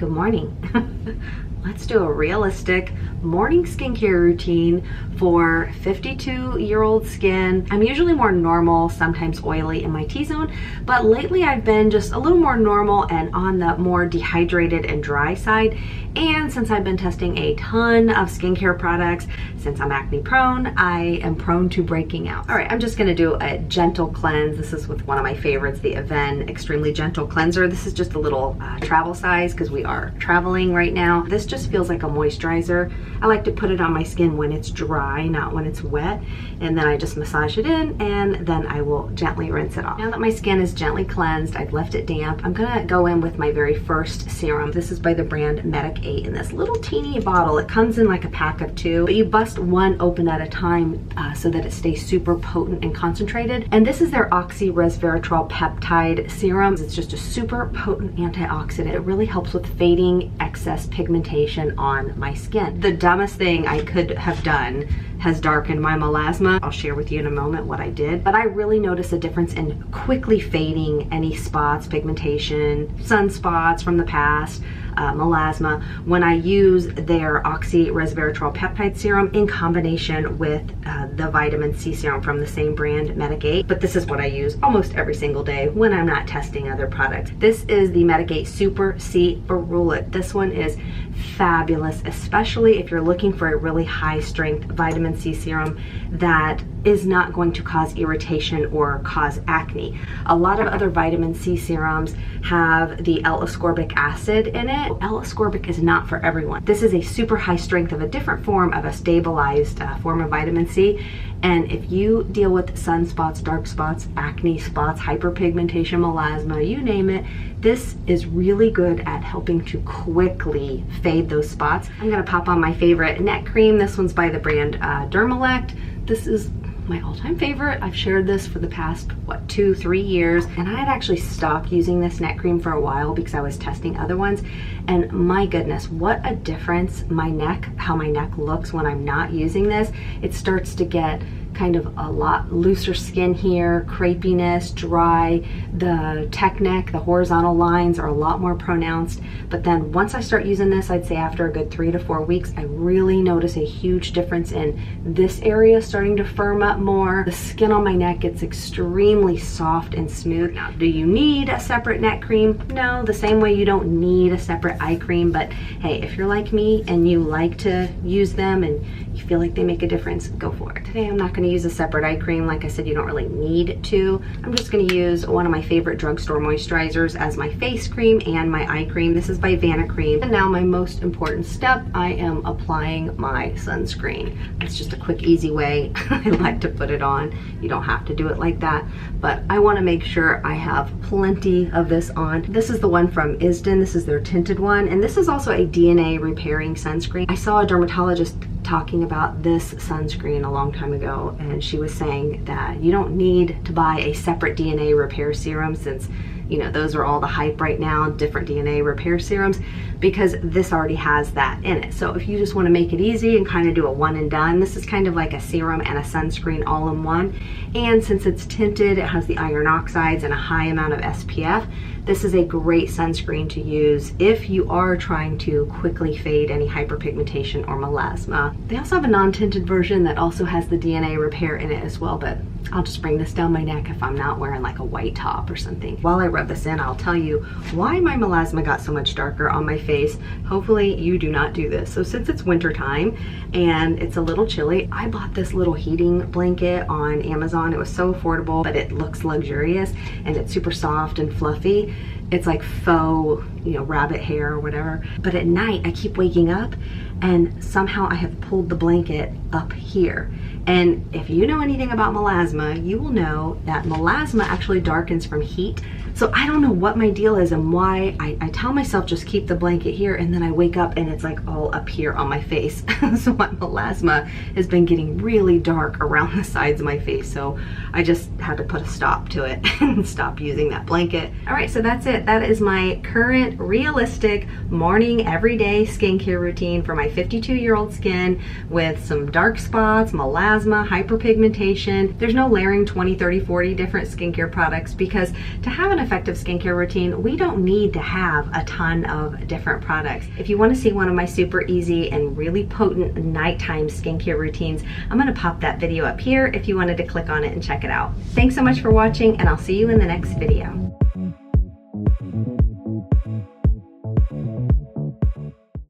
Good morning. Let's do a realistic morning skincare routine for 52-year-old skin. I'm usually more normal, sometimes oily in my T-zone, but lately I've been just a little more normal and on the more dehydrated and dry side. And since I've been testing a ton of skincare products, since I'm acne prone, I am prone to breaking out. All right, I'm just gonna do a gentle cleanse. This is with one of my favorites, the 𝑬𝑺 Extremely Gentle Cleanser. This is just a little travel size because we are traveling right now. This just feels like a moisturizer. I like to put it on my skin when it's dry, not when it's wet. And then I just massage it in and then I will gently rinse it off. Now that my skin is gently cleansed, I've left it damp, I'm gonna go in with my very first serum. This is by the brand Medic 8 in this little teeny bottle. It comes in like a pack of 2, but you bust one open at a time so that it stays super potent and concentrated. And this is their oxyresveratrol peptide serum. It's just a super potent antioxidant. It really helps with fading excess pigmentation on my skin. The dumbest thing I could have done has darkened my melasma. I'll share with you in a moment what I did, but I really notice a difference in quickly fading any spots, pigmentation, sunspots from the past, melasma, when I use their oxyresveratrol peptide serum in combination with the vitamin C serum from the same brand, Medic 8. But this is what I use almost every single day when I'm not testing other products. This is the Medic 8 Super C Ferulate. This one is fabulous, especially if you're looking for a really high strength vitamin C serum that is not going to cause irritation or cause acne. A lot of other vitamin C serums have the L-ascorbic acid in it. L-ascorbic is not for everyone. This is a super high strength of a different form of a stabilized form of vitamin C. And if you deal with sunspots, dark spots, acne spots, hyperpigmentation, melasma, you name it, this is really good at helping to quickly fade those spots. I'm gonna pop on my favorite neck cream. This one's by the brand Dermatologist. This is my all-time favorite. I've shared this for the past, what, 2-3 years, and I had actually stopped using this neck cream for a while because I was testing other ones, and my goodness, what a difference my neck, how my neck looks when I'm not using this. It starts to get kind of a lot looser skin here, crepiness, dry, the tech neck, the horizontal lines are a lot more pronounced. But then once I start using this, I'd say after a good 3 to 4 weeks, I really notice a huge difference in this area starting to firm up more. The skin on my neck gets extremely soft and smooth. Now, do you need a separate neck cream? No, the same way you don't need a separate eye cream, but hey, if you're like me and you like to use them and you feel like they make a difference, go for it. Today I'm not going to use a separate eye cream. Like I said, you don't really need to. I'm just going to use one of my favorite drugstore moisturizers as my face cream and my eye cream. This is by Vanicream. And now my most important step, I am applying my sunscreen. It's just a quick, easy way I like to put it on. You don't have to do it like that, but I want to make sure I have plenty of this on. This is the one from 𝑰𝑵𝑻𝑬𝑹. This is their tinted one, and this is also a DNA repairing sunscreen. I saw a dermatologist talking about this sunscreen a long time ago, and she was saying that you don't need to buy a separate DNA repair serum, since you know those are all the hype right now, different DNA repair serums, because this already has that in it. So if you just want to make it easy and kind of do a one and done, this is kind of like a serum and a sunscreen all in one. And since it's tinted, it has the iron oxides and a high amount of SPF. This is a great sunscreen to use if you are trying to quickly fade any hyperpigmentation or melasma. They also have a non-tinted version that also has the DNA repair in it as well, but I'll just bring this down my neck if I'm not wearing like a white top or something. While I rub this in, I'll tell you why my melasma got so much darker on my face. Hopefully you do not do this. So since it's winter time and it's a little chilly, I bought this little heating blanket on Amazon. It was so affordable, but it looks luxurious and it's super soft and fluffy. It's like faux, you know, rabbit hair or whatever. But at night I keep waking up and somehow I have pulled the blanket up here. And if you know anything about melasma, you will know that melasma actually darkens from heat. So I don't know what my deal is and why I tell myself just keep the blanket here, and then I wake up and it's like all up here on my face. So my melasma has been getting really dark around the sides of my face. So I just had to put a stop to it and stop using that blanket. All right, so that's it. That is my current realistic morning everyday skincare routine for my 52-year-old skin with some dark spots, melasma, hyperpigmentation. There's no layering 20, 30, 40 different skincare products because to have an effective skincare routine, we don't need to have a ton of different products. If you want to see one of my super easy and really potent nighttime skincare routines, I'm going to pop that video up here if you wanted to click on it and check it out. Thanks so much for watching, and I'll see you in the next video.